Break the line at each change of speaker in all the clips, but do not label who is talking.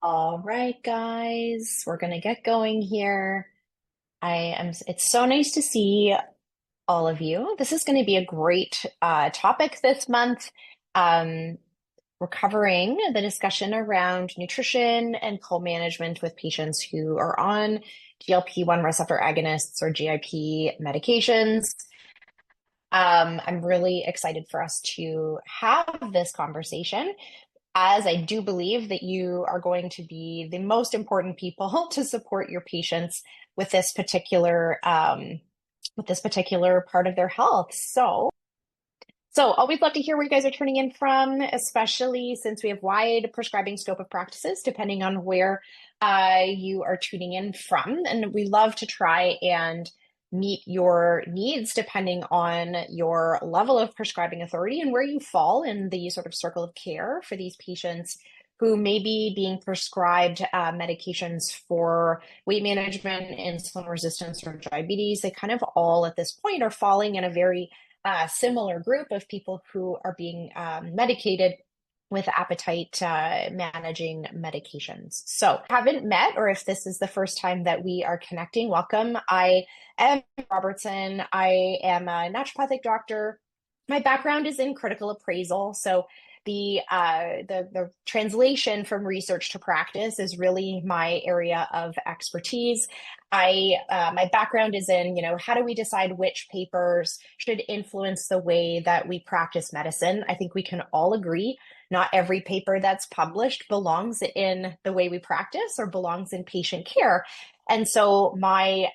All right, guys, we're gonna get going here. It's so nice to see all of you. This is going to be a great topic this month. Um, we're covering the discussion around nutrition and co-management with patients who are on GLP-1 receptor agonists or GIP medications. I'm really excited for us to have this conversation, as I do believe that you are going to be the most important people to support your patients with this particular part of their health. So always love to hear where you guys are turning in from, especially since we have wide prescribing scope of practices, depending on where you are tuning in from. And we love to try and meet your needs depending on your level of prescribing authority and where you fall in the sort of circle of care for these patients who may be being prescribed medications for weight management, insulin resistance, or diabetes. They kind of all at this point are falling in a very similar group of people who are being medicated with appetite managing medications. So, haven't met, or if this is the first time that we are connecting, welcome. I am Robertson. I am a naturopathic doctor. My background is in critical appraisal. So, the translation from research to practice is really my area of expertise. My background is in, how do we decide which papers should influence the way that we practice medicine? I think we can all agree not every paper that's published belongs in the way we practice or belongs in patient care. And so my,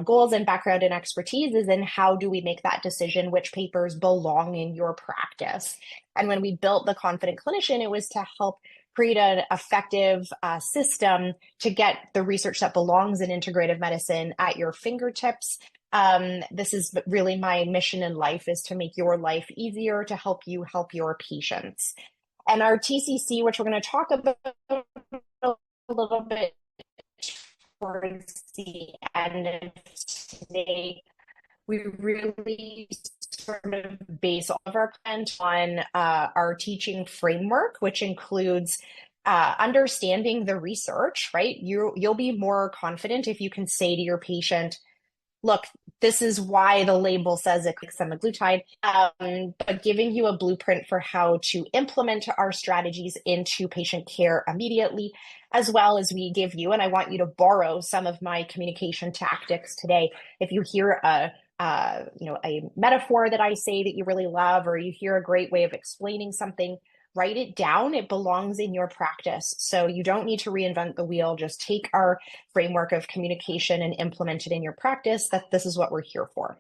goals and background and expertise is in how do we make that decision, which papers belong in your practice. And when we built the Confident Clinician, it was to help create an effective system to get the research that belongs in integrative medicine at your fingertips. This is really my mission in life, is to make your life easier, to help you help your patients. And our TCC, which we're going to talk about a little bit towards the end of today, we really sort of base all of our content on our teaching framework, which includes understanding the research, right? You'll be more confident if you can say to your patient, look, this is why the label says it's semaglutide, but giving you a blueprint for how to implement our strategies into patient care immediately, as well as we give you, and I want you to borrow some of my communication tactics today. If you hear a metaphor that I say that you really love, or you hear a great way of explaining something, write it down. It belongs in your practice. So you don't need to reinvent the wheel. Just take our framework of communication and implement it in your practice. This is what we're here for.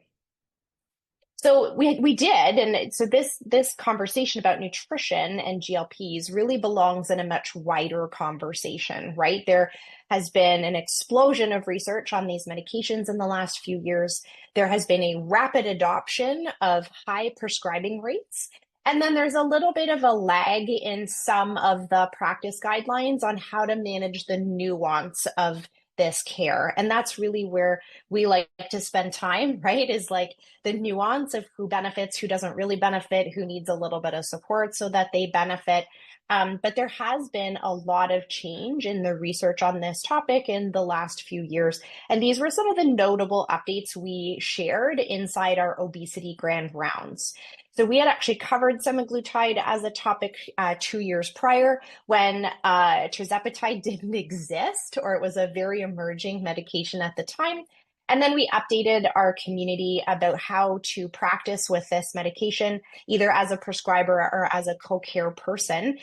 So we did, and so this conversation about nutrition and GLPs really belongs in a much wider conversation, right? There has been an explosion of research on these medications in the last few years. There has been a rapid adoption of high prescribing rates. And then there's a little bit of a lag in some of the practice guidelines on how to manage the nuance of this care. And that's really where we like to spend time, right? Is like the nuance of who benefits, who doesn't really benefit, who needs a little bit of support so that they benefit. But there has been a lot of change in the research on this topic in the last few years. And these were some of the notable updates we shared inside our obesity grand rounds. So we had actually covered semaglutide as a topic 2 years prior, when tirzepatide didn't exist, or it was a very emerging medication at the time. And then we updated our community about how to practice with this medication, either as a prescriber or as a co-care person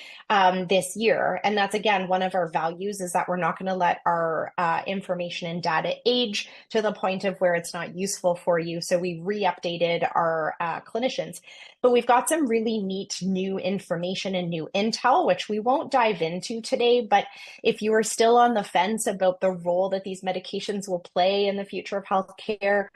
this year. And that's, again, one of our values, is that we're not going to let our information and data age to the point of where it's not useful for you. So we re-updated our clinicians. But we've got some really neat new information and new intel, which we won't dive into today. But if you are still on the fence about the role that these medications will play in the future of healthcare,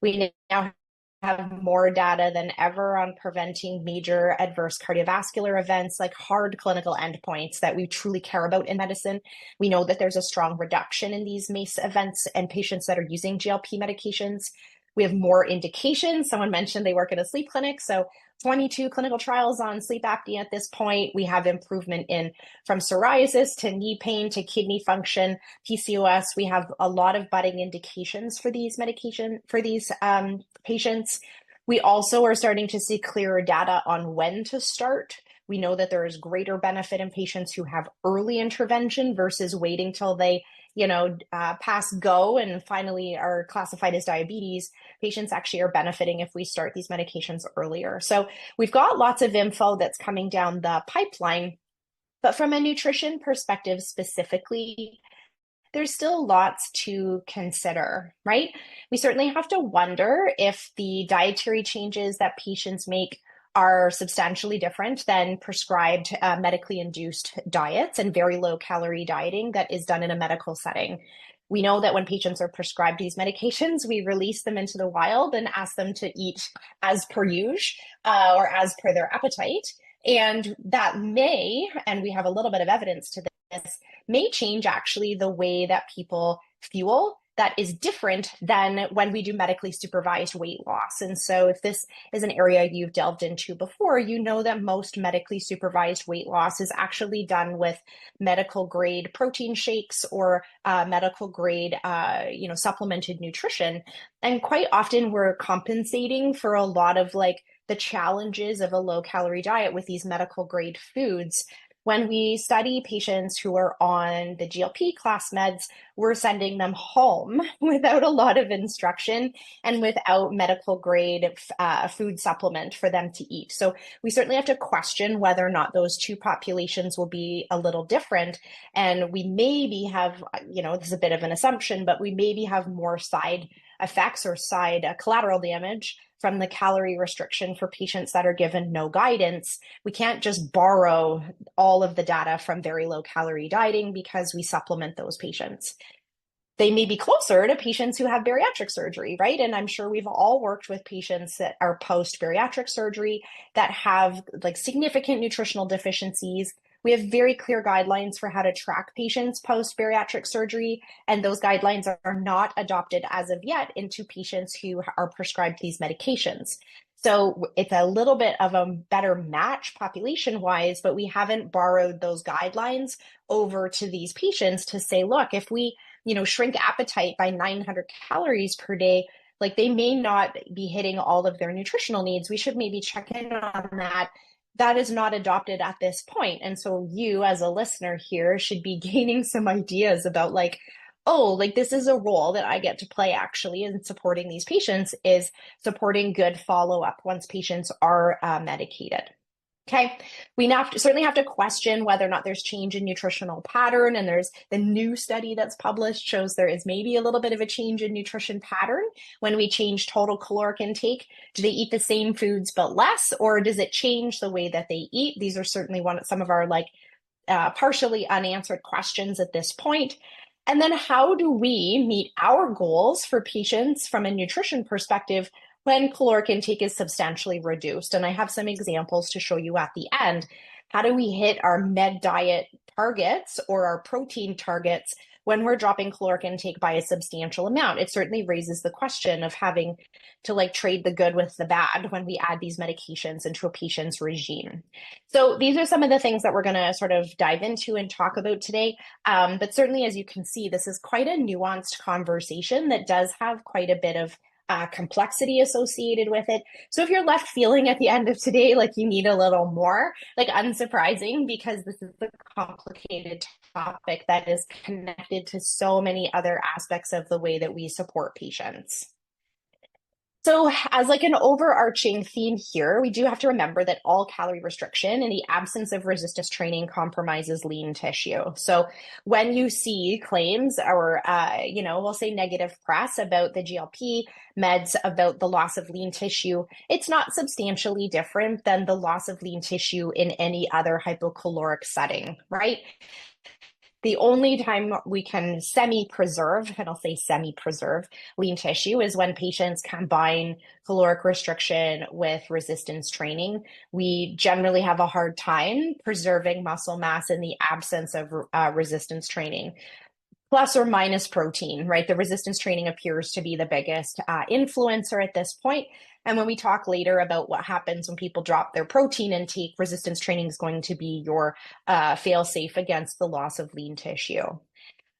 we now have more data than ever on preventing major adverse cardiovascular events, like hard clinical endpoints that we truly care about in medicine. We know that there's a strong reduction in these MACE events in patients that are using GLP medications. We have more indications. Someone mentioned they work at a sleep clinic. So 22 clinical trials on sleep apnea at this point. We have improvement in from psoriasis to knee pain to kidney function, PCOS. We have a lot of budding indications for these patients. We also are starting to see clearer data on when to start. We know that there is greater benefit in patients who have early intervention versus waiting till they, pass go and finally are classified as diabetes. Patients actually are benefiting if we start these medications earlier. So we've got lots of info that's coming down the pipeline, but from a nutrition perspective specifically, there's still lots to consider, right? We certainly have to wonder if the dietary changes that patients make are substantially different than prescribed medically induced diets and very low calorie dieting that is done in a medical setting. We know that when patients are prescribed these medications, we release them into the wild and ask them to eat as per usual or as per their appetite. And that may, and we have a little bit of evidence to this, may change actually the way that people fuel that is different than when we do medically supervised weight loss. And so if this is an area you've delved into before, you know that most medically supervised weight loss is actually done with medical grade protein shakes or medical grade, supplemented nutrition. And quite often we're compensating for a lot of the challenges of a low calorie diet with these medical grade foods. When we study patients who are on the GLP class meds, we're sending them home without a lot of instruction and without medical grade food supplement for them to eat. So we certainly have to question whether or not those two populations will be a little different. And we maybe have, this is a bit of an assumption, but we maybe have more side effects or collateral damage from the calorie restriction for patients that are given no guidance. We can't just borrow all of the data from very low calorie dieting because we supplement those patients. They may be closer to patients who have bariatric surgery, right? And I'm sure we've all worked with patients that are post-bariatric surgery that have significant nutritional deficiencies. We have very clear guidelines for how to track patients post-bariatric surgery, and those guidelines are not adopted as of yet into patients who are prescribed these medications. So it's a little bit of a better match population-wise, but we haven't borrowed those guidelines over to these patients to say, look, if we shrink appetite by 900 calories per day, they may not be hitting all of their nutritional needs. We should maybe check in on that. That is not adopted at this point. And so you as a listener here should be gaining some ideas about this is a role that I get to play actually in supporting these patients, is supporting good follow-up once patients are medicated. Okay, we certainly have to question whether or not there's change in nutritional pattern, and there's the new study that's published shows there is maybe a little bit of a change in nutrition pattern when we change total caloric intake. Do they eat the same foods but less, or does it change the way that they eat? These are certainly some of our partially unanswered questions at this point. And then how do we meet our goals for patients from a nutrition perspective when caloric intake is substantially reduced? And I have some examples to show you at the end. How do we hit our med diet targets or our protein targets when we're dropping caloric intake by a substantial amount? It certainly raises the question of having to trade the good with the bad when we add these medications into a patient's regime. So these are some of the things that we're going to sort of dive into and talk about today. But certainly, as you can see, this is quite a nuanced conversation that does have quite a bit of complexity associated with it. So if you're left feeling at the end of today you need a little more, unsurprising, because this is a complicated topic that is connected to so many other aspects of the way that we support patients. So as an overarching theme here, we do have to remember that all calorie restriction in the absence of resistance training compromises lean tissue. So when you see claims or, we'll say negative press about the GLP meds, about the loss of lean tissue, it's not substantially different than the loss of lean tissue in any other hypocaloric setting, right? The only time we can semi-preserve, and I'll say semi-preserve lean tissue, is when patients combine caloric restriction with resistance training. We generally have a hard time preserving muscle mass in the absence of resistance training. plus or minus protein, right? The resistance training appears to be the biggest influencer at this point. And when we talk later about what happens when people drop their protein intake, resistance training is going to be your fail-safe against the loss of lean tissue.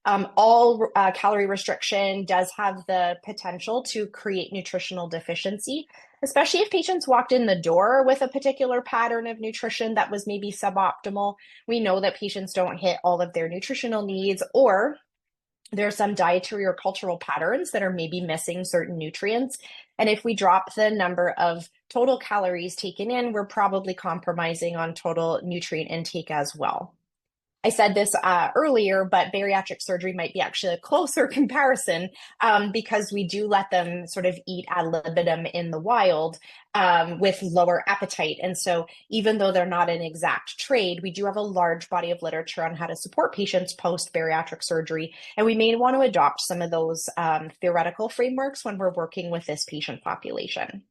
All calorie restriction does have the potential to create nutritional deficiency, especially if patients walked in the door with a particular pattern of nutrition that was maybe suboptimal. We know that patients don't hit all of their nutritional needs, or there are some dietary or cultural patterns that are maybe missing certain nutrients. And if we drop the number of total calories taken in, we're probably compromising on total nutrient intake as well. I said this earlier, but bariatric surgery might be actually a closer comparison because we do let them sort of eat ad libitum in the wild with lower appetite. And so even though they're not an exact trade, we do have a large body of literature on how to support patients post-bariatric surgery. And we may want to adopt some of those theoretical frameworks when we're working with this patient population.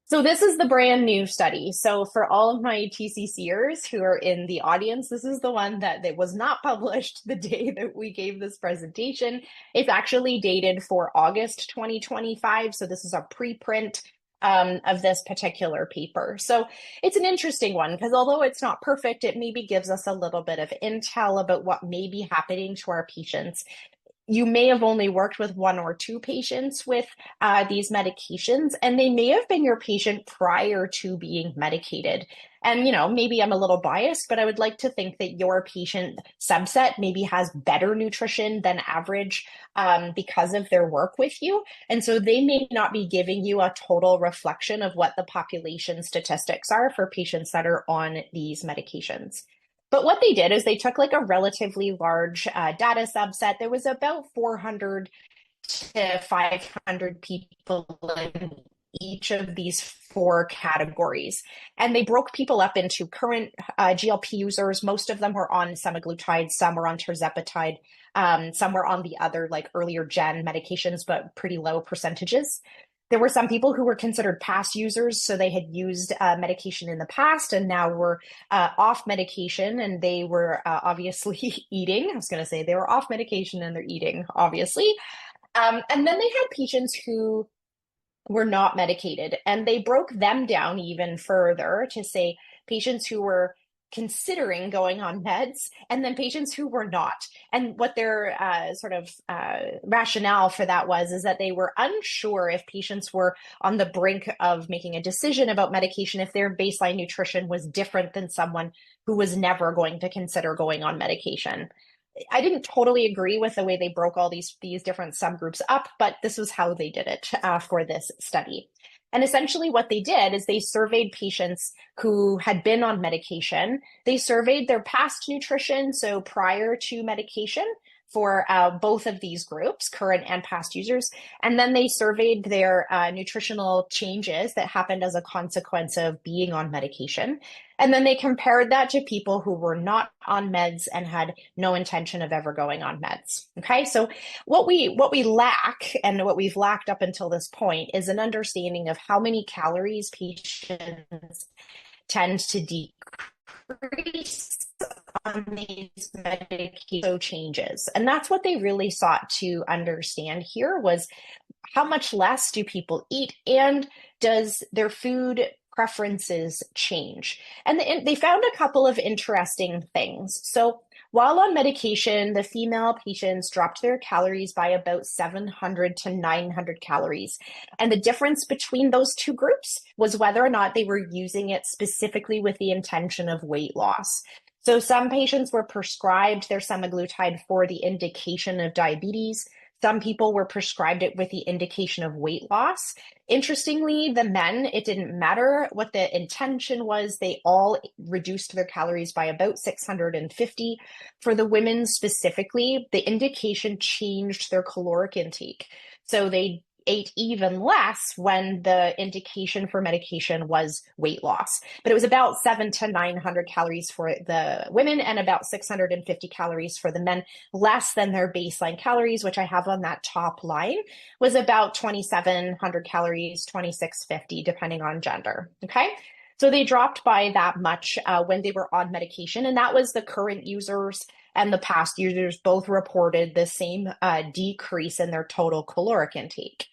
So this is the brand new study. So for all of my TCCers who are in the audience, this is the one that was not published the day that we gave this presentation. It's actually dated for August 2025. So this is a preprint of this particular paper. So it's an interesting one because although it's not perfect, it maybe gives us a little bit of intel about what may be happening to our patients. You may have only worked with one or two patients with these medications, and they may have been your patient prior to being medicated. And, you know, maybe I'm a little biased, but I would like to think that your patient subset maybe has better nutrition than average because of their work with you. And so they may not be giving you a total reflection of what the population statistics are for patients that are on these medications. But what they did is they took like a relatively large data subset. There was about 400 to 500 people in each of these four categories. And they broke people up into current GLP users. Most of them were on semaglutide, some were on tirzepatide, some were on the other like earlier gen medications, but pretty low percentages. There were some people who were considered past users, so they had used medication in the past and now were off medication, and they were obviously eating. I was going to say they were off medication and they're eating, obviously. And then they had patients who were not medicated, and they broke them down even further to say patients who were considering going on meds, and then patients who were not. And what their rationale for that was is that they were unsure if patients were on the brink of making a decision about medication if their baseline nutrition was different than someone who was never going to consider going on medication. I didn't totally agree with the way they broke all these different subgroups up, but this was how they did it for this study. And essentially what they did is they surveyed patients who had been on medication. They surveyed their past nutrition, so prior to medication, for both of these groups, current and past users. And then they surveyed their nutritional changes that happened as a consequence of being on medication. And then they compared that to people who were not on meds and had no intention of ever going on meds. Okay, so what we lack, and what we've lacked up until this point, is an understanding of how many calories patients tend to decrease on these medication changes. And that's what they really sought to understand here, was how much less do people eat, and does their food preferences change? And they found a couple of interesting things. So while on medication, the female patients dropped their calories by about 700 to 900 calories. And the difference between those two groups was whether or not they were using it specifically with the intention of weight loss. So some patients were prescribed their semaglutide for the indication of diabetes. Some people were prescribed it with the indication of weight loss. Interestingly, the men, it didn't matter what the intention was. They all reduced their calories by about 650. For the women specifically, the indication changed their caloric intake. So they ate even less when the indication for medication was weight loss. But it was about 700 to 900 calories for the women and about 650 calories for the men, less than their baseline calories, which I have on that top line, was about 2,700 calories, 2,650, depending on gender. Okay. So they dropped by that much when they were on medication, and that was the current users. and the past users both reported the same decrease in their total caloric intake.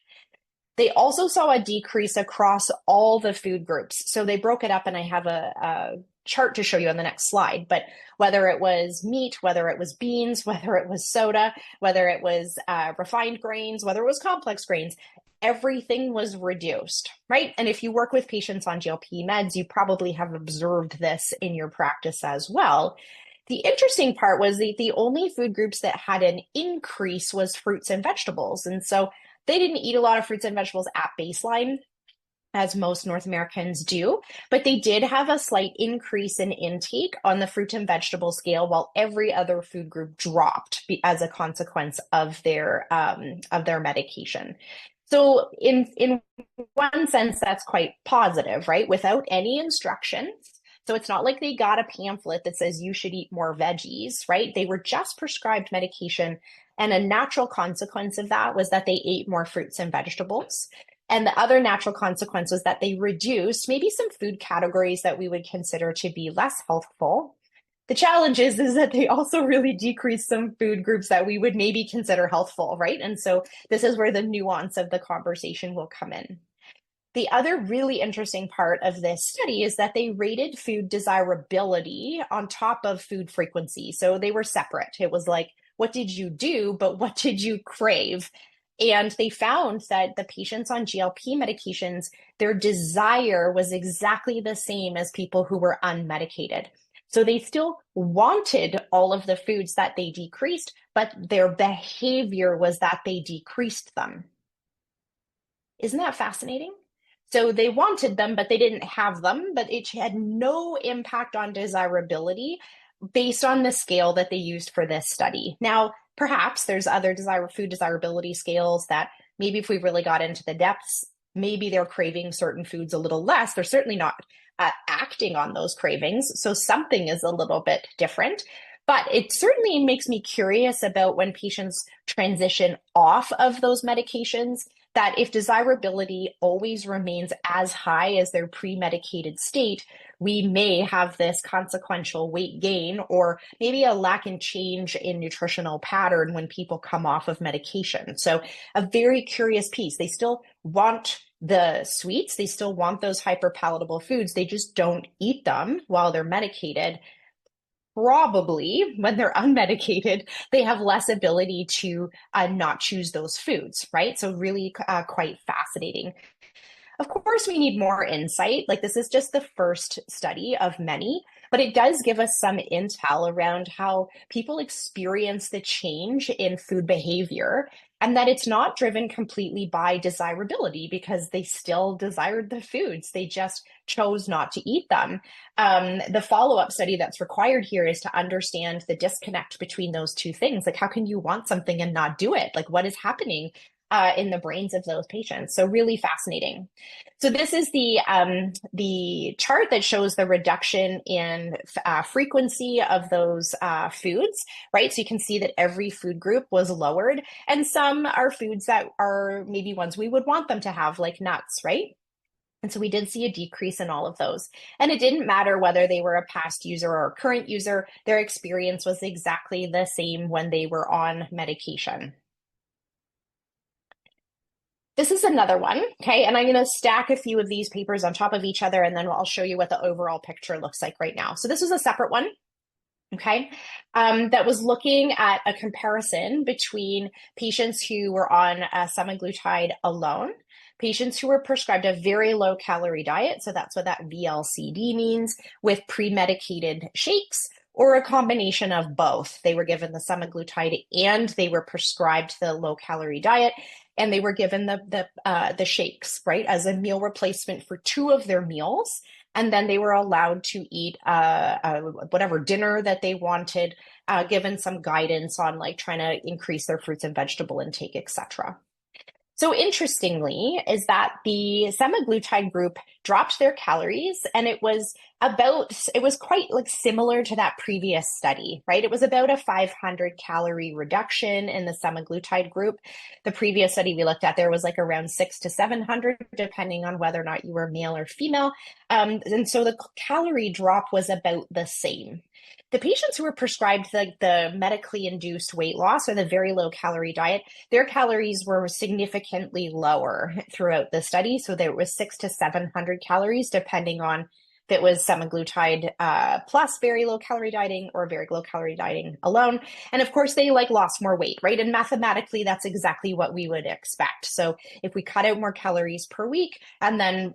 They also saw a decrease across all the food groups. So they broke it up, and I have a chart to show you on the next slide. But whether it was meat, whether it was beans, whether it was soda, whether it was refined grains, whether it was complex grains, everything was reduced, right? And if you work with patients on GLP meds, you probably have observed this in your practice as well. The interesting part was that the only food groups that had an increase was fruits and vegetables. And so they didn't eat a lot of fruits and vegetables at baseline, as most North Americans do, but they did have a slight increase in intake on the fruit and vegetable scale, while every other food group dropped as a consequence of their medication. So in one sense, that's quite positive, right? Without any instructions. So it's not like they got a pamphlet that says you should eat more veggies, right? They were just prescribed medication. And a natural consequence of that was that they ate more fruits and vegetables. And the other natural consequence was that they reduced maybe some food categories that we would consider to be less healthful. The challenge is that they also really decreased some food groups that we would maybe consider healthful, right? And so this is where the nuance of the conversation will come in. The other really interesting part of this study is that they rated food desirability on top of food frequency. So they were separate. It was like, what did you do, but what did you crave? And they found that the patients on GLP medications, their desire was exactly the same as people who were unmedicated. So they still wanted all of the foods that they decreased, but their behavior was that they decreased them. Isn't that fascinating? So they wanted them, but they didn't have them, but it had no impact on desirability based on the scale that they used for this study. Now, perhaps there's other food desirability scales that maybe if we really got into the depths, maybe they're craving certain foods a little less. They're certainly not acting on those cravings. So something is a little bit different. But it certainly makes me curious about when patients transition off of those medications, that if desirability always remains as high as their pre-medicated state, we may have this consequential weight gain or maybe a lack in change in nutritional pattern when people come off of medication. So a very curious piece. They still want the sweets. They still want those hyperpalatable foods. They just don't eat them while they're medicated. Probably when they're unmedicated, they have less ability to not choose those foods, right? So really quite fascinating. Of course, we need more insight. Like this is just the first study of many, but it does give us some intel around how people experience the change in food behavior, and that it's not driven completely by desirability because they still desired the foods. They just chose not to eat them. The follow-up study that's required here is to understand the disconnect between those two things. Like, how can you want something and not do it? Like, what is happening in the brains of those patients? So really fascinating. So this is the chart that shows the reduction in frequency of those foods, right? So you can see that every food group was lowered, and some are foods that are maybe ones we would want them to have, like nuts, right? And so we did see a decrease in all of those. And it didn't matter whether they were a past user or a current user, their experience was exactly the same when they were on medication. This is another one, okay? And I'm going to stack a few of these papers on top of each other, and then I'll show you what the overall picture looks like right now. So this was a separate one, okay, that was looking at a comparison between patients who were on semaglutide alone, patients who were prescribed a very low calorie diet, so that's what that VLCD means, with pre-medicated shakes, or a combination of both. They were given the semaglutide and they were prescribed the low calorie diet, and they were given the shakes, right, as a meal replacement for two of their meals. And then they were allowed to eat whatever dinner that they wanted, given some guidance on like trying to increase their fruits and vegetable intake, etc. So interestingly is that the semaglutide group dropped their calories, and it was quite like similar to that previous study, right? It was about a 500 calorie reduction in the semaglutide group. The previous study we looked at, there was like around 600 to 700, depending on whether or not you were male or female. And so the calorie drop was about the same. The patients who were prescribed the medically induced weight loss or the very low calorie diet, their calories were significantly lower throughout the study. So there was 600 to 700 calories, depending on if it was semaglutide plus very low calorie dieting or very low calorie dieting alone. And of course, they lost more weight, right? And mathematically, that's exactly what we would expect. So if we cut out more calories per week and then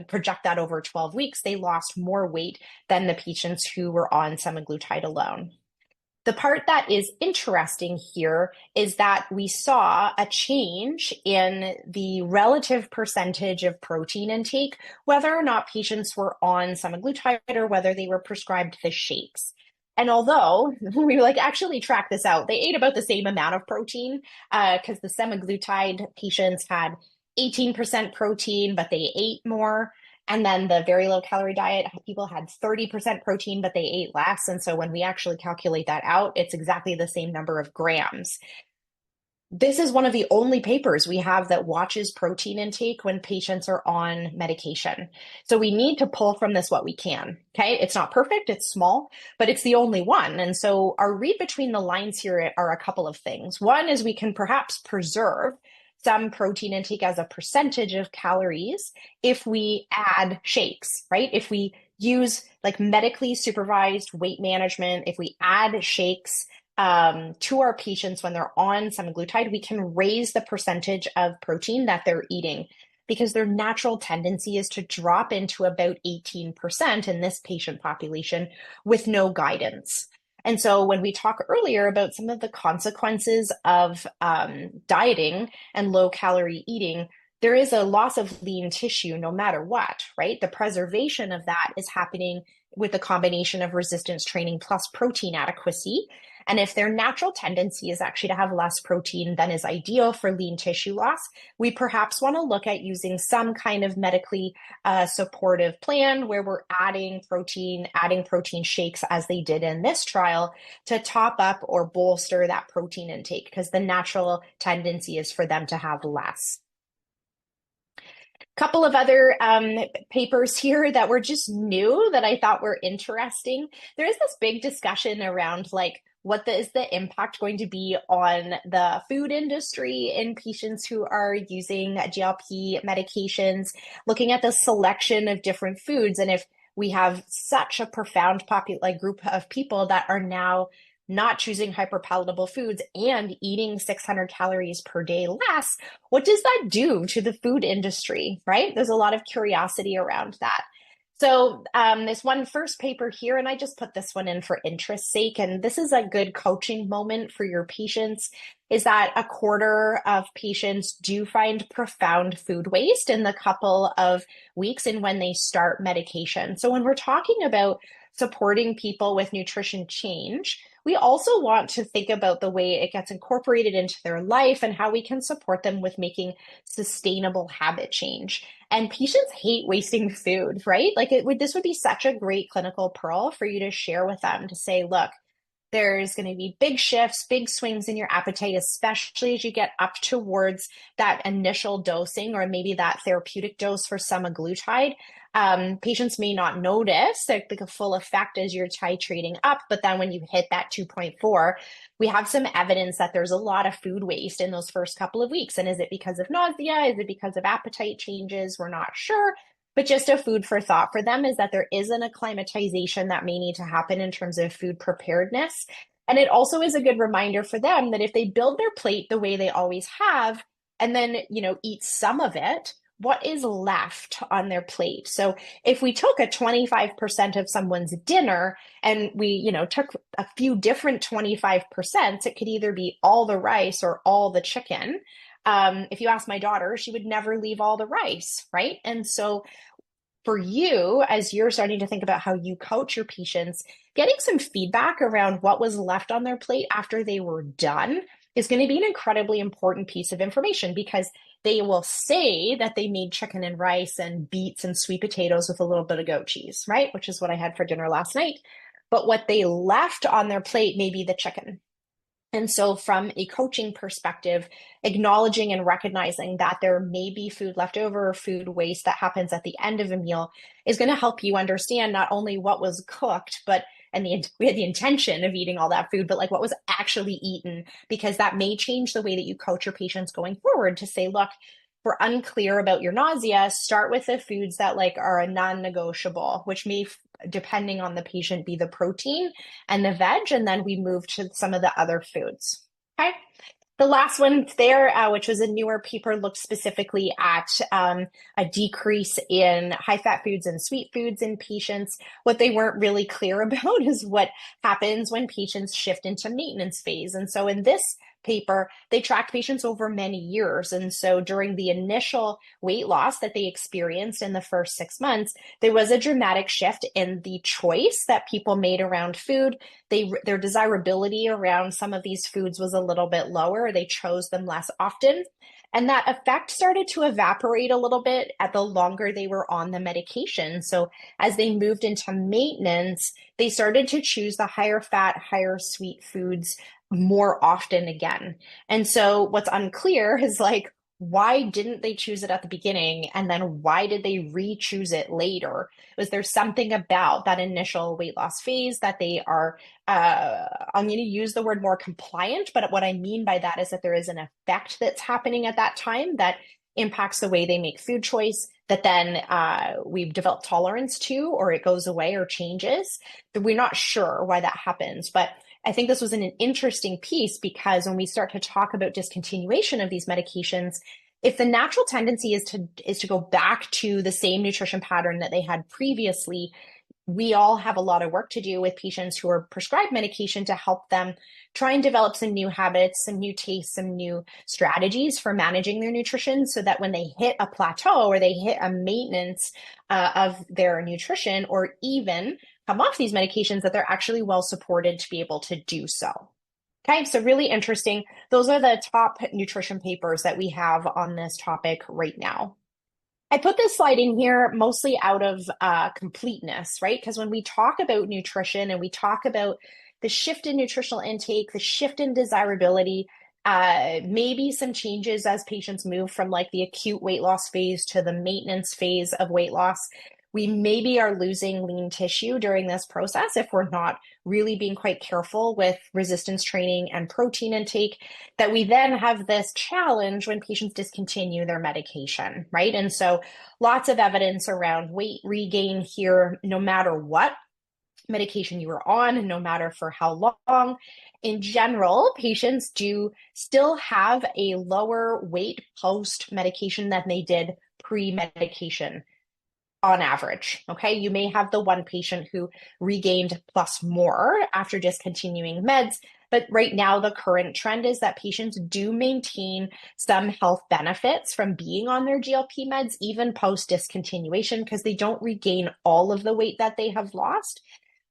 project that over 12 weeks, they lost more weight than the patients who were on semaglutide alone. The part that is interesting here is that we saw a change in the relative percentage of protein intake, whether or not patients were on semaglutide or whether they were prescribed the shakes. And although we actually tracked this out, they ate about the same amount of protein because the semaglutide patients had 18% protein, but they ate more. And then the very low calorie diet, people had 30% protein, but they ate less. And so when we actually calculate that out, it's exactly the same number of grams. This is one of the only papers we have that watches protein intake when patients are on medication. So we need to pull from this what we can. Okay. It's not perfect. It's small, but it's the only one. And so our read between the lines here are a couple of things. One is we can perhaps preserve some protein intake as a percentage of calories if we add shakes, right? If we use medically supervised weight management, if we add shakes to our patients when they're on semaglutide, we can raise the percentage of protein that they're eating because their natural tendency is to drop into about 18% in this patient population with no guidance. And so when we talk earlier about some of the consequences of dieting and low calorie eating, there is a loss of lean tissue no matter what, right? The preservation of that is happening with the combination of resistance training plus protein adequacy. And if their natural tendency is actually to have less protein than is ideal for lean tissue loss, we perhaps want to look at using some kind of medically supportive plan where we're adding protein shakes as they did in this trial to top up or bolster that protein intake because the natural tendency is for them to have less. Couple of other papers here that were just new that I thought were interesting. There is this big discussion around what is the impact going to be on the food industry in patients who are using GLP medications, looking at the selection of different foods. And if we have such a profound group of people that are now not choosing hyperpalatable foods and eating 600 calories per day less, what does that do to the food industry, right? There's a lot of curiosity around that. So this one first paper here, and I just put this one in for interest's sake, and this is a good coaching moment for your patients, is that a quarter of patients do find profound food waste in the couple of weeks and when they start medication. So when we're talking about supporting people with nutrition change, we also want to think about the way it gets incorporated into their life and how we can support them with making sustainable habit change. And patients hate wasting food, right? This would be such a great clinical pearl for you to share with them to say, look, there's going to be big shifts, big swings in your appetite, especially as you get up towards that initial dosing or maybe that therapeutic dose for semaglutide. Patients may not notice the full effect as you're titrating up, but then when you hit that 2.4, we have some evidence that there's a lot of food waste in those first couple of weeks. And is it because of nausea? Is it because of appetite changes? We're not sure. But just a food for thought for them is that there is an acclimatization that may need to happen in terms of food preparedness. And it also is a good reminder for them that if they build their plate the way they always have, and then, eat some of it, what is left on their plate? So if we took a 25% of someone's dinner and we, took a few different 25%, it could either be all the rice or all the chicken. If you ask my daughter, she would never leave all the rice, right? And so for you, as you're starting to think about how you coach your patients, getting some feedback around what was left on their plate after they were done is going to be an incredibly important piece of information because they will say that they made chicken and rice and beets and sweet potatoes with a little bit of goat cheese, right? Which is what I had for dinner last night. But what they left on their plate may be the chicken. And so from a coaching perspective, acknowledging and recognizing that there may be food left over or food waste that happens at the end of a meal is going to help you understand not only what was cooked, but and we had the intention of eating all that food, but like what was actually eaten, because that may change the way that you coach your patients going forward to say, look, if we're unclear about your nausea, start with the foods that like are a non-negotiable, which may, depending on the patient, be the protein and the veg, and then we move to some of the other foods. Okay. The last one there, which was a newer paper, looked specifically at a decrease in high-fat foods and sweet foods in patients. What they weren't really clear about is what happens when patients shift into maintenance phase. And so in this paper, they tracked patients over many years. And so during the initial weight loss that they experienced in the first 6 months, there was a dramatic shift in the choice that people made around food. Their desirability around some of these foods was a little bit lower. They chose them less often. And that effect started to evaporate a little bit at the longer they were on the medication. So as they moved into maintenance, they started to choose the higher fat, higher sweet foods more often again. And so what's unclear is like, why didn't they choose it at the beginning? And then why did they re-choose it later? Was there something about that initial weight loss phase that they are, I'm going to use the word more compliant, but what I mean by that is that there is an effect that's happening at that time that impacts the way they make food choice that then we've developed tolerance to, or it goes away or changes. We're not sure why that happens, but I think this was an interesting piece because when we start to talk about discontinuation of these medications, if the natural tendency is to go back to the same nutrition pattern that they had previously, we all have a lot of work to do with patients who are prescribed medication to help them try and develop some new habits, some new tastes, some new strategies for managing their nutrition so that when they hit a plateau or they hit a maintenance of their nutrition, or even come off these medications, that they're actually well supported to be able to do so. Okay, so really interesting. Those are the top nutrition papers that we have on this topic right now. I put this slide in here mostly out of completeness, right? Because when we talk about nutrition and we talk about the shift in nutritional intake, the shift in desirability, maybe some changes as patients move from like the acute weight loss phase to the maintenance phase of weight loss, we maybe are losing lean tissue during this process if we're not really being quite careful with resistance training and protein intake, that we then have this challenge when patients discontinue their medication, right? And so lots of evidence around weight regain here, no matter what medication you were on, no matter for how long. In general, patients do still have a lower weight post-medication than they did pre-medication. On average, okay? You may have the one patient who regained plus more after discontinuing meds, but right now the current trend is that patients do maintain some health benefits from being on their GLP meds, even post discontinuation, because they don't regain all of the weight that they have lost.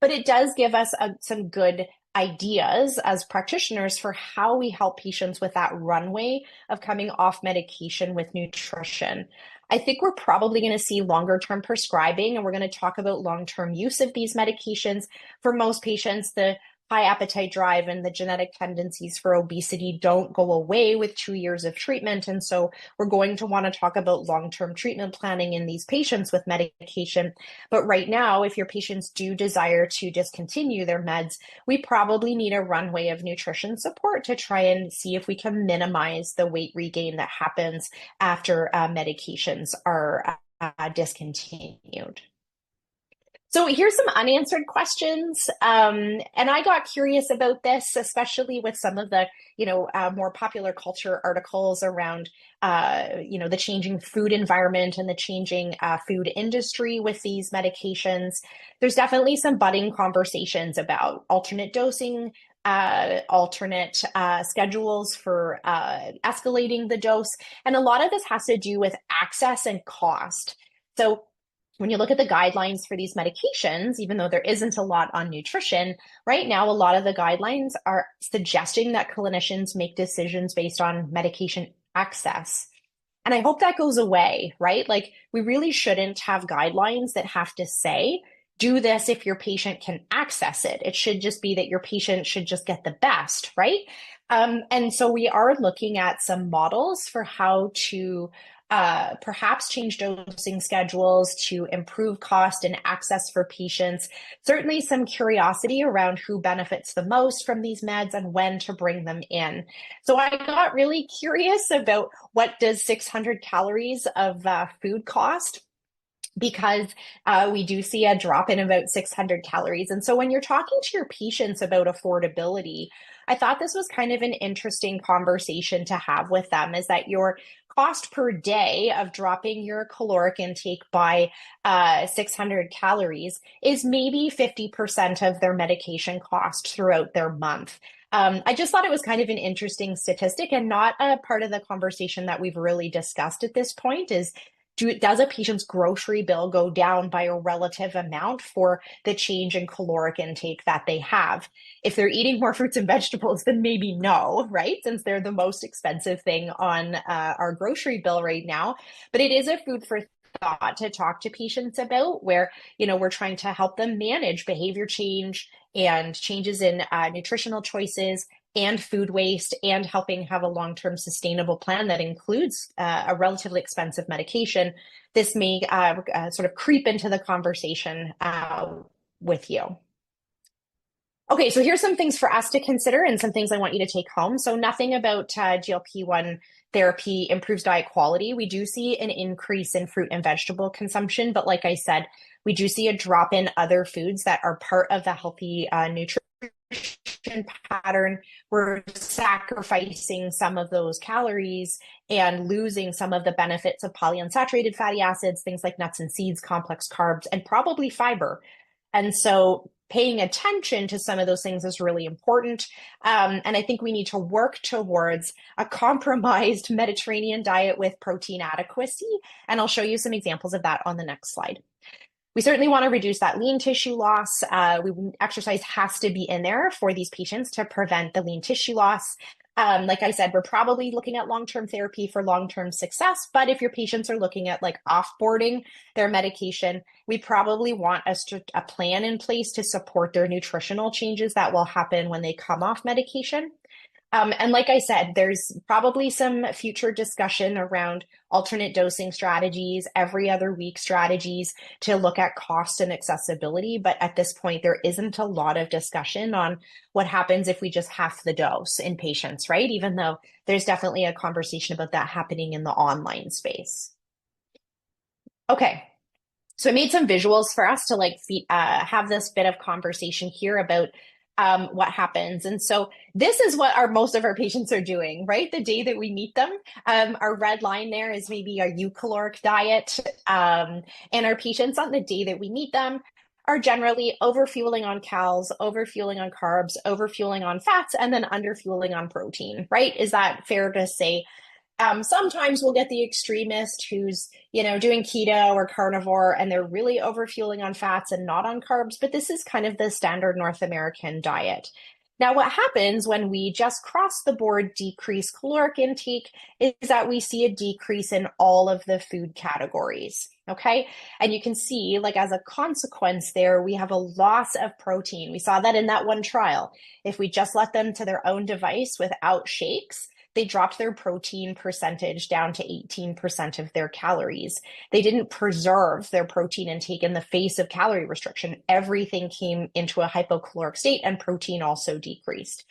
But it does give us some good ideas as practitioners for how we help patients with that runway of coming off medication with nutrition. I think we're probably going to see longer term prescribing, and we're going to talk about long-term use of these medications. For most patients, the high appetite drive and the genetic tendencies for obesity don't go away with 2 years of treatment. And so we're going to want to talk about long-term treatment planning in these patients with medication. But right now, if your patients do desire to discontinue their meds, we probably need a runway of nutrition support to try and see if we can minimize the weight regain that happens after medications are discontinued. So here's some unanswered questions. And I got curious about this, especially with some of the, more popular culture articles around, the changing food environment and the changing food industry with these medications. There's definitely some budding conversations about alternate dosing, alternate schedules for escalating the dose. And a lot of this has to do with access and cost. So when you look at the guidelines for these medications, even though there isn't a lot on nutrition, right now, a lot of the guidelines are suggesting that clinicians make decisions based on medication access. And I hope that goes away, right? Like, we really shouldn't have guidelines that have to say, do this if your patient can access it. It should just be that your patient should just get the best, right? And so we are looking at some models for how to perhaps change dosing schedules to improve cost and access for patients. Certainly some curiosity around who benefits the most from these meds and when to bring them in. So I got really curious about what does 600 calories of food cost, because we do see a drop in about 600 calories. And so when you're talking to your patients about affordability, I thought this was kind of an interesting conversation to have with them, is that your cost per day of dropping your caloric intake by 600 calories is maybe 50% of their medication cost throughout their month. I just thought it was kind of an interesting statistic and not a part of the conversation that we've really discussed at this point. Is does a patient's grocery bill go down by a relative amount for the change in caloric intake that they have? If they're eating more fruits and vegetables, then maybe no, right? Since they're the most expensive thing on our grocery bill right now. But it is a food for thought to talk to patients about, where, we're trying to help them manage behavior change and changes in nutritional choices and food waste, and helping have a long-term sustainable plan that includes a relatively expensive medication. This may sort of creep into the conversation with you. Okay, so here's some things for us to consider and some things I want you to take home. So nothing about GLP-1 therapy improves diet quality. We do see an increase in fruit and vegetable consumption, but like I said, we do see a drop in other foods that are part of the healthy nutrition pattern. We're sacrificing some of those calories and losing some of the benefits of polyunsaturated fatty acids, things like nuts and seeds, complex carbs, and probably fiber. And so paying attention to some of those things is really important. And I think we need to work towards a compromised Mediterranean diet with protein adequacy. And I'll show you some examples of that on the next slide. We certainly want to reduce that lean tissue loss. Exercise has to be in there for these patients to prevent the lean tissue loss. Like I said, we're probably looking at long-term therapy for long-term success, but if your patients are looking at like offboarding their medication, we probably want a plan in place to support their nutritional changes that will happen when they come off medication. And like I said, there's probably some future discussion around alternate dosing strategies, every other week strategies to look at cost and accessibility. But at this point, there isn't a lot of discussion on what happens if we just half the dose in patients, right? Even though there's definitely a conversation about that happening in the online space. Okay. So I made some visuals for us to have this bit of conversation here about what happens. And so this is what most of our patients are doing, right? The day that we meet them. Our red line there is maybe our eukaloric diet. And our patients on the day that we meet them are generally overfueling on calories, overfueling on carbs, overfueling on fats, and then underfueling on protein, right? Is that fair to say? Sometimes we'll get the extremist who's, doing keto or carnivore, and they're really overfueling on fats and not on carbs, but this is kind of the standard North American diet. Now, what happens when we just cross the board decrease caloric intake is that we see a decrease in all of the food categories, okay? And you can see, as a consequence there, we have a loss of protein. We saw that in that one trial. If we just let them to their own device without shakes, they dropped their protein percentage down to 18% of their calories. They didn't preserve their protein intake in the face of calorie restriction. Everything came into a hypocaloric state, and protein also decreased.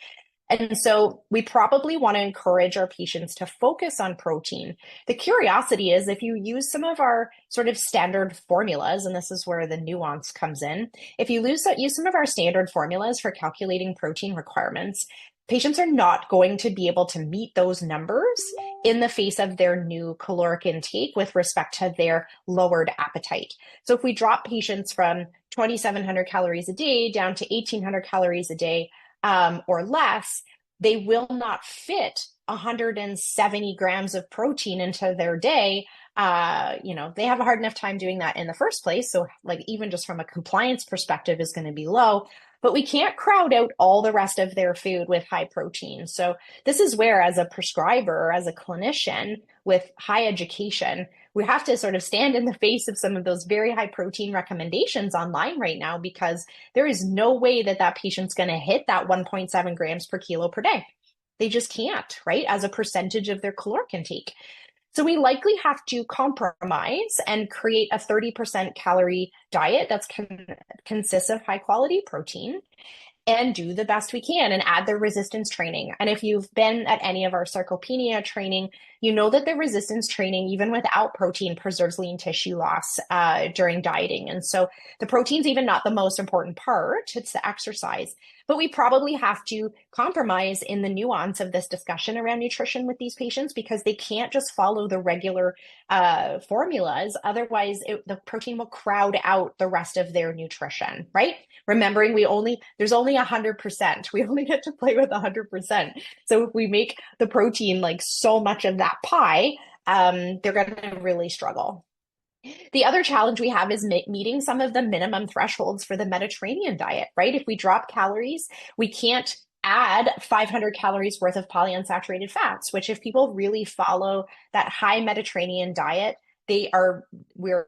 And so we probably want to encourage our patients to focus on protein. The curiosity is, if you use some of our sort of standard formulas, and this is where the nuance comes in, if you use some of our standard formulas for calculating protein requirements, patients are not going to be able to meet those numbers in the face of their new caloric intake with respect to their lowered appetite. So if we drop patients from 2,700 calories a day down to 1,800 calories a day or less, they will not fit 170 grams of protein into their day. They have a hard enough time doing that in the first place. So even just from a compliance perspective is going to be low. But we can't crowd out all the rest of their food with high protein. So this is where, as a prescriber, as a clinician with high education, we have to sort of stand in the face of some of those very high protein recommendations online right now, because there is no way that patient's going to hit that 1.7 grams per kilo per day. They just can't, right? As a percentage of their caloric intake. So we likely have to compromise and create a 30% calorie diet that's consists of high quality protein and do the best we can and add the resistance training. And if you've been at any of our sarcopenia training, you know that the resistance training, even without protein, preserves lean tissue loss during dieting. And so the protein's even not the most important part, it's the exercise. But we probably have to compromise in the nuance of this discussion around nutrition with these patients because they can't just follow the regular formulas. Otherwise, the protein will crowd out the rest of their nutrition, right? Remembering there's only 100%. We only get to play with 100%. So if we make the protein like so much of that pie, they're going to really struggle. The other challenge we have is meeting some of the minimum thresholds for the Mediterranean diet, right? If we drop calories, we can't add 500 calories worth of polyunsaturated fats, which if people really follow that high Mediterranean diet, we're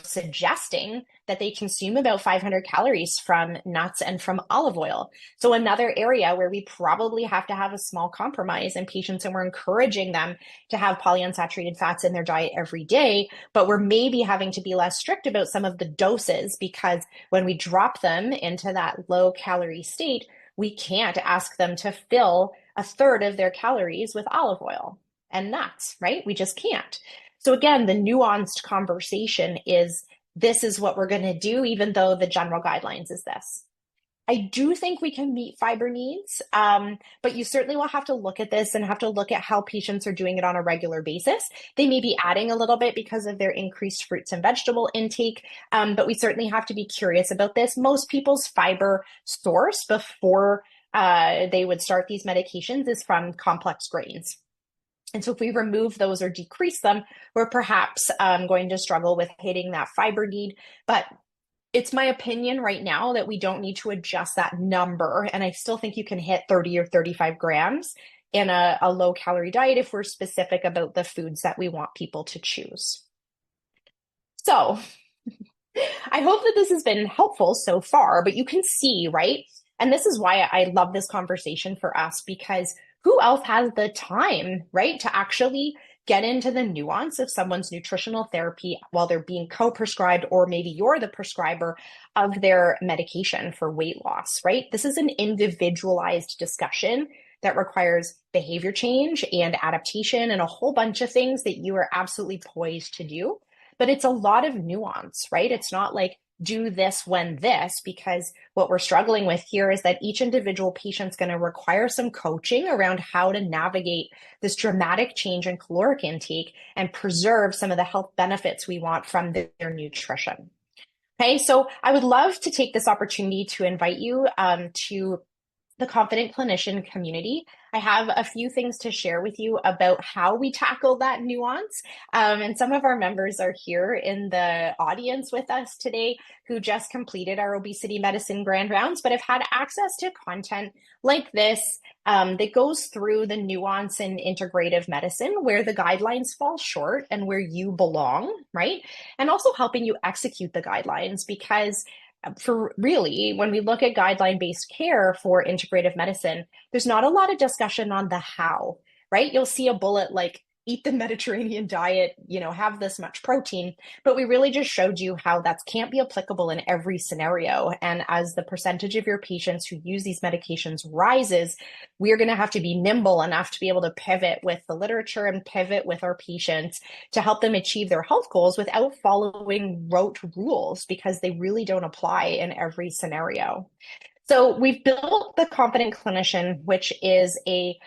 suggesting that they consume about 500 calories from nuts and from olive oil. So another area where we probably have to have a small compromise in patients, and we're encouraging them to have polyunsaturated fats in their diet every day, but we're maybe having to be less strict about some of the doses because when we drop them into that low calorie state, we can't ask them to fill a third of their calories with olive oil and nuts, right? We just can't. So again, the nuanced conversation is this is what we're going to do, even though the general guidelines is this. I do think we can meet fiber needs, but you certainly will have to look at this and have to look at how patients are doing it on a regular basis. They may be adding a little bit because of their increased fruits and vegetable intake, but we certainly have to be curious about this. Most people's fiber source before they would start these medications is from complex grains. And so if we remove those or decrease them, we're perhaps going to struggle with hitting that fiber need. But it's my opinion right now that we don't need to adjust that number. And I still think you can hit 30 or 35 grams in a low calorie diet if we're specific about the foods that we want people to choose. So I hope that this has been helpful so far, but you can see, right? And this is why I love this conversation for us, because who else has the time, right, to actually get into the nuance of someone's nutritional therapy while they're being co-prescribed, or maybe you're the prescriber of their medication for weight loss, right? This is an individualized discussion that requires behavior change and adaptation and a whole bunch of things that you are absolutely poised to do. But it's a lot of nuance, right? It's not like do this when this, because what we're struggling with here is that each individual patient's going to require some coaching around how to navigate this dramatic change in caloric intake and preserve some of the health benefits we want from their nutrition. Okay, so I would love to take this opportunity to invite you to the Confident Clinician community. I have a few things to share with you about how we tackle that nuance. And some of our members are here in the audience with us today who just completed our obesity medicine grand rounds, but have had access to content like this that goes through the nuance in integrative medicine, where the guidelines fall short and where you belong, right? And also helping you execute the guidelines, because for really, when we look at guideline-based care for integrative medicine, there's not a lot of discussion on the how, right? You'll see a bullet like eat the Mediterranean diet, have this much protein, but we really just showed you how that can't be applicable in every scenario. And as the percentage of your patients who use these medications rises, we're going to have to be nimble enough to be able to pivot with the literature and pivot with our patients to help them achieve their health goals without following rote rules, because they really don't apply in every scenario. So we've built the Confident Clinician, which is a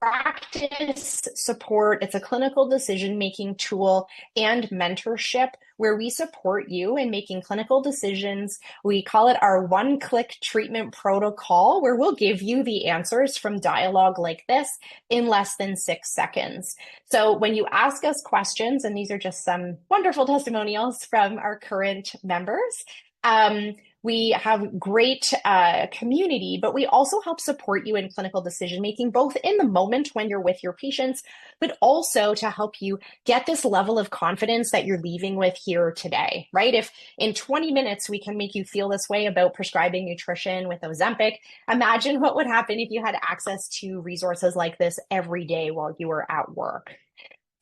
practice support. It's a clinical decision-making tool and mentorship where we support you in making clinical decisions. We call it our one-click treatment protocol, where we'll give you the answers from dialogue like this in less than 6 seconds. So when you ask us questions, and these are just some wonderful testimonials from our current members, we have great community, but we also help support you in clinical decision-making, both in the moment when you're with your patients, but also to help you get this level of confidence that you're leaving with here today, right? If in 20 minutes we can make you feel this way about prescribing nutrition with Ozempic, imagine what would happen if you had access to resources like this every day while you were at work.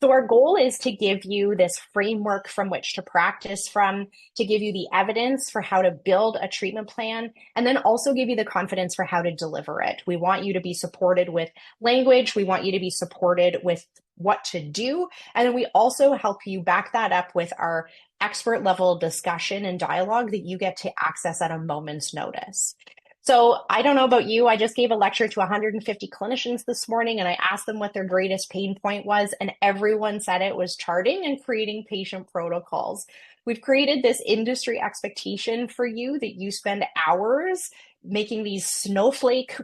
So our goal is to give you this framework from which to practice from, to give you the evidence for how to build a treatment plan, and then also give you the confidence for how to deliver it. We want you to be supported with language. We want you to be supported with what to do. And then we also help you back that up with our expert level discussion and dialogue that you get to access at a moment's notice. So I don't know about you. I just gave a lecture to 150 clinicians this morning, and I asked them what their greatest pain point was, and everyone said it was charting and creating patient protocols. We've created this industry expectation for you that you spend hours making these snowflake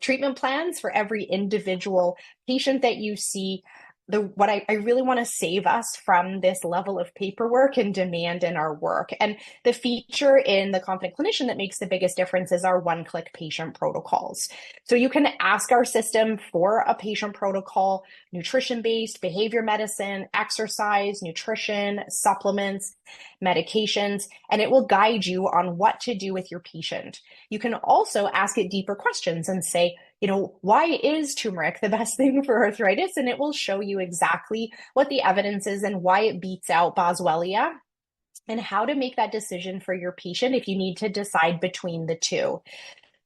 treatment plans for every individual patient that you see. What I really want to save us from this level of paperwork and demand in our work. And the feature in the Confident Clinician that makes the biggest difference is our one-click patient protocols. So you can ask our system for a patient protocol, nutrition-based, behavior medicine, exercise, nutrition, supplements, medications, and it will guide you on what to do with your patient. You can also ask it deeper questions and say, why is turmeric the best thing for arthritis? And it will show you exactly what the evidence is and why it beats out boswellia and how to make that decision for your patient if you need to decide between the two.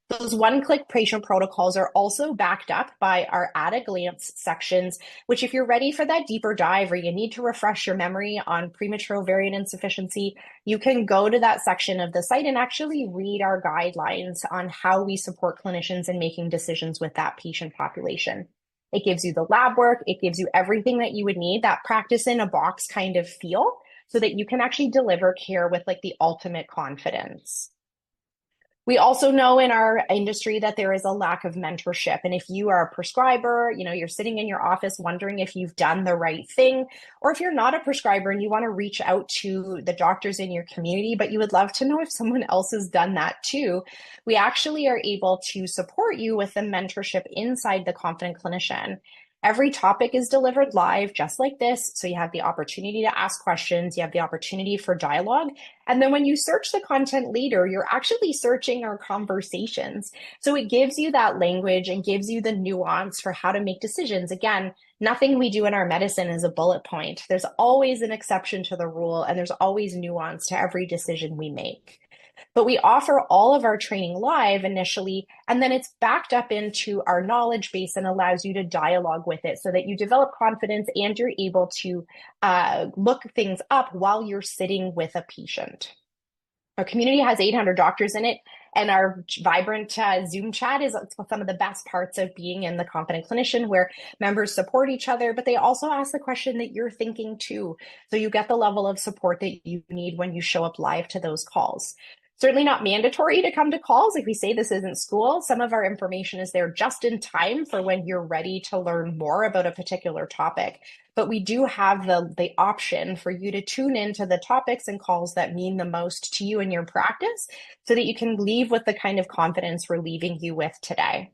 Those one-click patient protocols are also backed up by our at-a-glance sections, which if you're ready for that deeper dive or you need to refresh your memory on premature ovarian insufficiency, you can go to that section of the site and actually read our guidelines on how we support clinicians in making decisions with that patient population. It gives you the lab work, it gives you everything that you would need, that practice in a box kind of feel, so that you can actually deliver care with like the ultimate confidence. We also know in our industry that there is a lack of mentorship. And if you are a prescriber, you're sitting in your office wondering if you've done the right thing, or if you're not a prescriber and you want to reach out to the doctors in your community, but you would love to know if someone else has done that too, we actually are able to support you with the mentorship inside the Confident Clinician. Every topic is delivered live, just like this. So you have the opportunity to ask questions, you have the opportunity for dialogue. And then when you search the content later, you're actually searching our conversations. So it gives you that language and gives you the nuance for how to make decisions. Again, nothing we do in our medicine is a bullet point. There's always an exception to the rule, and there's always nuance to every decision we make. But we offer all of our training live initially, and then it's backed up into our knowledge base and allows you to dialogue with it so that you develop confidence and you're able to look things up while you're sitting with a patient. Our community has 800 doctors in it, and our vibrant Zoom chat is some of the best parts of being in the Confident Clinician, where members support each other, but they also ask the question that you're thinking too. So you get the level of support that you need when you show up live to those calls. Certainly not mandatory to come to calls. If we say this isn't school, some of our information is there just in time for when you're ready to learn more about a particular topic. But we do have the option for you to tune into the topics and calls that mean the most to you in your practice so that you can leave with the kind of confidence we're leaving you with today.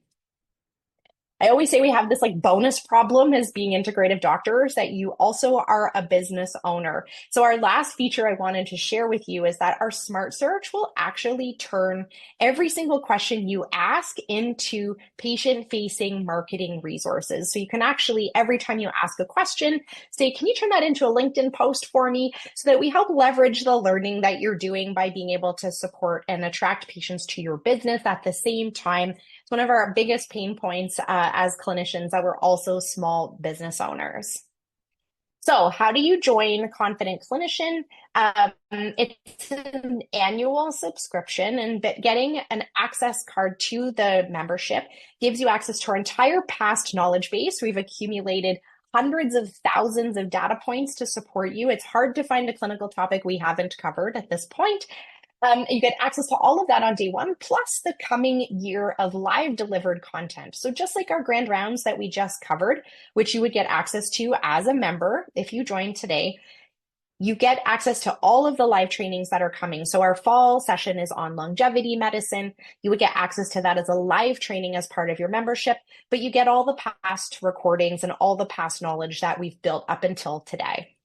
I always say we have this like bonus problem as being integrative doctors, that you also are a business owner. So our last feature I wanted to share with you is that our smart search will actually turn every single question you ask into patient-facing marketing resources. So you can actually, every time you ask a question, say, can you turn that into a LinkedIn post for me, so that we help leverage the learning that you're doing by being able to support and attract patients to your business at the same time. It's one of our biggest pain points as clinicians, that we're also small business owners. So how do you join Confident Clinician? It's an annual subscription, and getting an access card to the membership gives you access to our entire past knowledge base. We've accumulated hundreds of thousands of data points to support you. It's hard to find a clinical topic we haven't covered at this point. You get access to all of that on day one, plus the coming year of live delivered content. So just like our grand rounds that we just covered, which you would get access to as a member if you join today, you get access to all of the live trainings that are coming. So our fall session is on longevity medicine. You would get access to that as a live training as part of your membership, but you get all the past recordings and all the past knowledge that we've built up until today.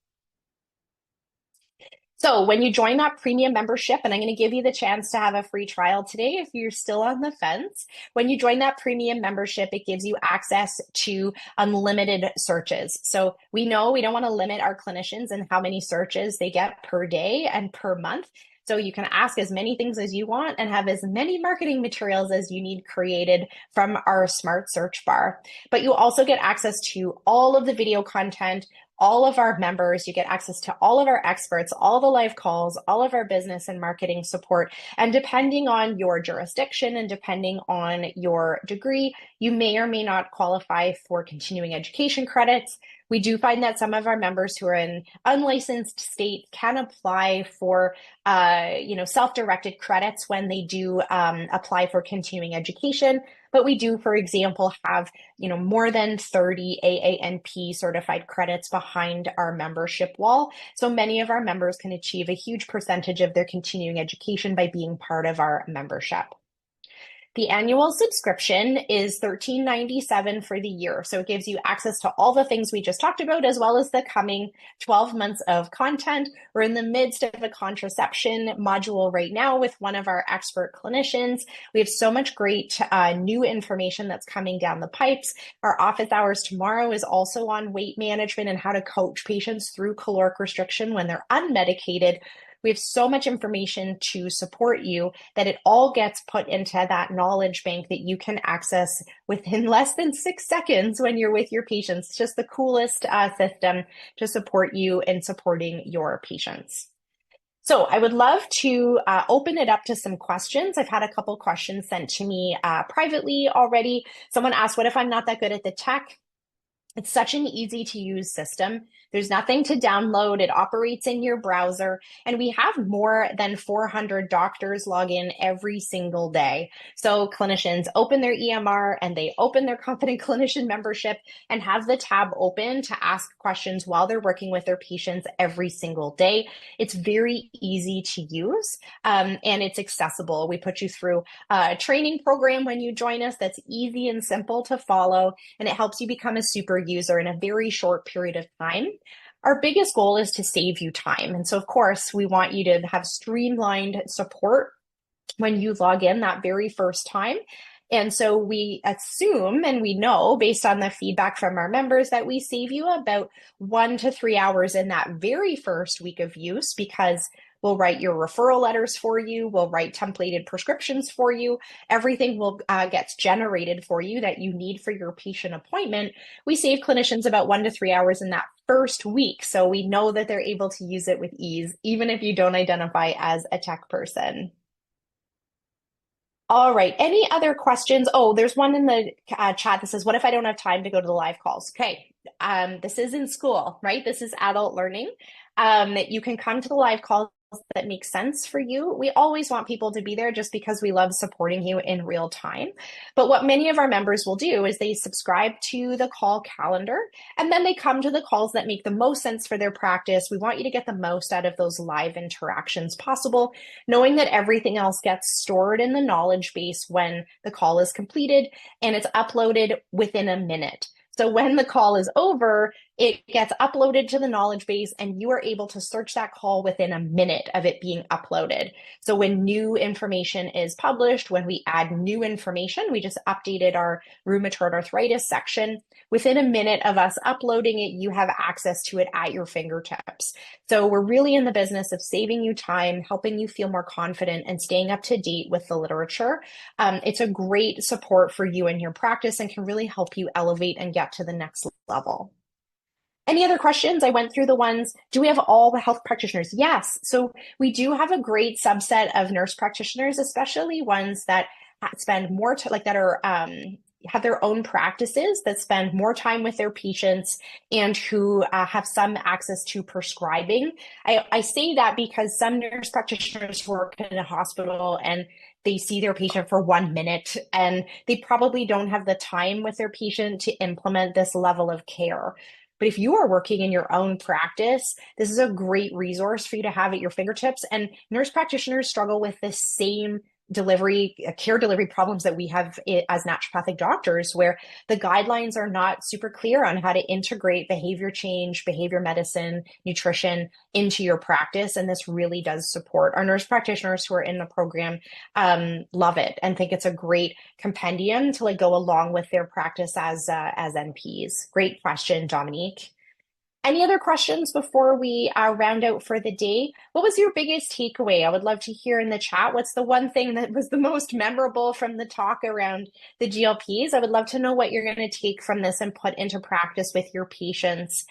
So when you join that premium membership, and I'm going to give you the chance to have a free trial today if you're still on the fence. When you join that premium membership, it gives you access to unlimited searches. So we know we don't want to limit our clinicians and how many searches they get per day and per month. So you can ask as many things as you want and have as many marketing materials as you need created from our smart search bar. But you also get access to all of the video content, all of our members. You get access to all of our experts, all the live calls, all of our business and marketing support. And depending on your jurisdiction and depending on your degree, you may or may not qualify for continuing education credits. We do find that some of our members who are in unlicensed state can apply for, self-directed credits when they do apply for continuing education. But we do, for example, have, more than 30 AANP certified credits behind our membership wall. So many of our members can achieve a huge percentage of their continuing education by being part of our membership. The annual subscription is $13.97 for the year. So it gives you access to all the things we just talked about, as well as the coming 12 months of content. We're in the midst of a contraception module right now with one of our expert clinicians. We have so much great new information that's coming down the pipes. Our office hours tomorrow is also on weight management and how to coach patients through caloric restriction when they're unmedicated. We have so much information to support you that it all gets put into that knowledge bank that you can access within less than 6 seconds when you're with your patients. It's just the coolest system to support you in supporting your patients. So I would love to open it up to some questions. I've had a couple questions sent to me privately already. Someone asked, what if I'm not that good at the tech? It's such an easy to use system. There's nothing to download. It operates in your browser. And we have more than 400 doctors log in every single day. So clinicians open their EMR and they open their Confident Clinician membership and have the tab open to ask questions while they're working with their patients every single day. It's very easy to use and it's accessible. We put you through a training program when you join us that's easy and simple to follow, and it helps you become a super user in a very short period of time. Our biggest goal is to save you time. And so, of course, we want you to have streamlined support when you log in that very first time. And so we assume, and we know based on the feedback from our members, that we save you about 1 to 3 hours in that very first week of use, because we'll write your referral letters for you. We'll write templated prescriptions for you. Everything will gets generated for you that you need for your patient appointment. We save clinicians about 1 to 3 hours in that first week. So we know that they're able to use it with ease, even if you don't identify as a tech person. All right. Any other questions? Oh, there's one in the chat that says, what if I don't have time to go to the live calls? Okay. This is in school, right? This is adult learning. You can come to the live calls that make sense for you. We always want people to be there just because we love supporting you in real time. But what many of our members will do is they subscribe to the call calendar and then they come to the calls that make the most sense for their practice. We want you to get the most out of those live interactions possible, knowing that everything else gets stored in the knowledge base when the call is completed and it's uploaded within a minute. So when the call is over, it gets uploaded to the knowledge base and you are able to search that call within a minute of it being uploaded. So when new information is published, when we add new information, we just updated our rheumatoid arthritis section. Within a minute of us uploading it, you have access to it at your fingertips. So we're really in the business of saving you time, helping you feel more confident, and staying up to date with the literature. It's a great support for you in your practice and can really help you elevate and get to the next level. Any other questions? I went through the ones. Do we have all the health practitioners? Yes. So we do have a great subset of nurse practitioners, especially ones that spend more time, that are have their own practices, that spend more time with their patients and who have some access to prescribing. I say that because some nurse practitioners work in a hospital and they see their patient for 1 minute and they probably don't have the time with their patient to implement this level of care. But if you are working in your own practice, this is a great resource for you to have at your fingertips. And nurse practitioners struggle with the same care delivery problems that we have as naturopathic doctors, where the guidelines are not super clear on how to integrate behavior change, behavior medicine, nutrition into your practice. And this really does support our nurse practitioners who are in the program, love it and think it's a great compendium to like go along with their practice as NPs. Great question, Dominique. Any other questions before we round out for the day? What was your biggest takeaway? I would love to hear in the chat. What's the one thing that was the most memorable from the talk around the GLPs? I would love to know what you're going to take from this and put into practice with your patients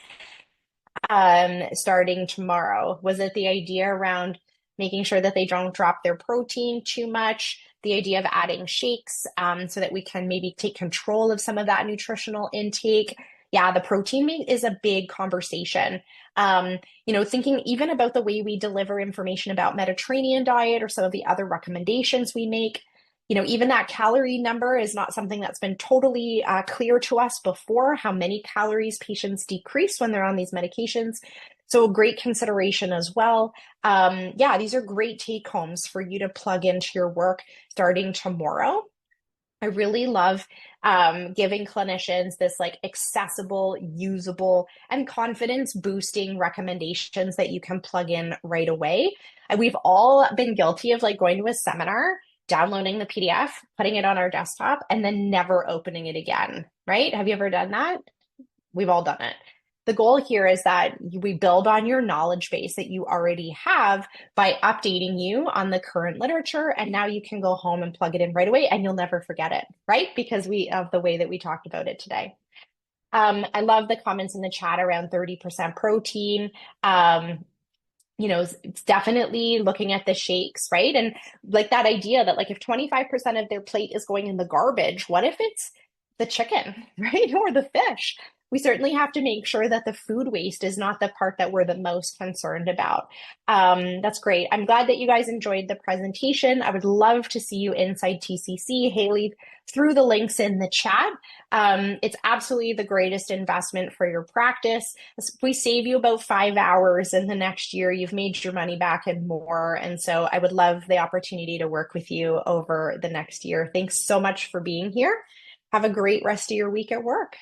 starting tomorrow. Was it the idea around making sure that they don't drop their protein too much? The idea of adding shakes so that we can maybe take control of some of that nutritional intake? Yeah, the protein is a big conversation. Thinking even about the way we deliver information about Mediterranean diet or some of the other recommendations we make, even that calorie number is not something that's been totally clear to us before, how many calories patients decrease when they're on these medications. So a great consideration as well. Yeah, these are great take homes for you to plug into your work starting tomorrow. I really love giving clinicians this like accessible, usable, and confidence boosting recommendations that you can plug in right away. And we've all been guilty of like going to a seminar, downloading the PDF, putting it on our desktop, and then never opening it again, right? Have you ever done that? We've all done it. The goal here is that we build on your knowledge base that you already have by updating you on the current literature. And now you can go home and plug it in right away and you'll never forget it, right? Because of the way that we talked about it today. I love the comments in the chat around 30% protein. It's definitely looking at the shakes, right? And like that idea that like if 25% of their plate is going in the garbage, what if it's the chicken, right? Or the fish? We certainly have to make sure that the food waste is not the part that we're the most concerned about. That's great. I'm glad that you guys enjoyed the presentation. I would love to see you inside TCC. Haley through the links in the chat. It's absolutely the greatest investment for your practice. We save you about 5 hours in the next year. You've made your money back and more. And so I would love the opportunity to work with you over the next year. Thanks so much for being here. Have a great rest of your week at work.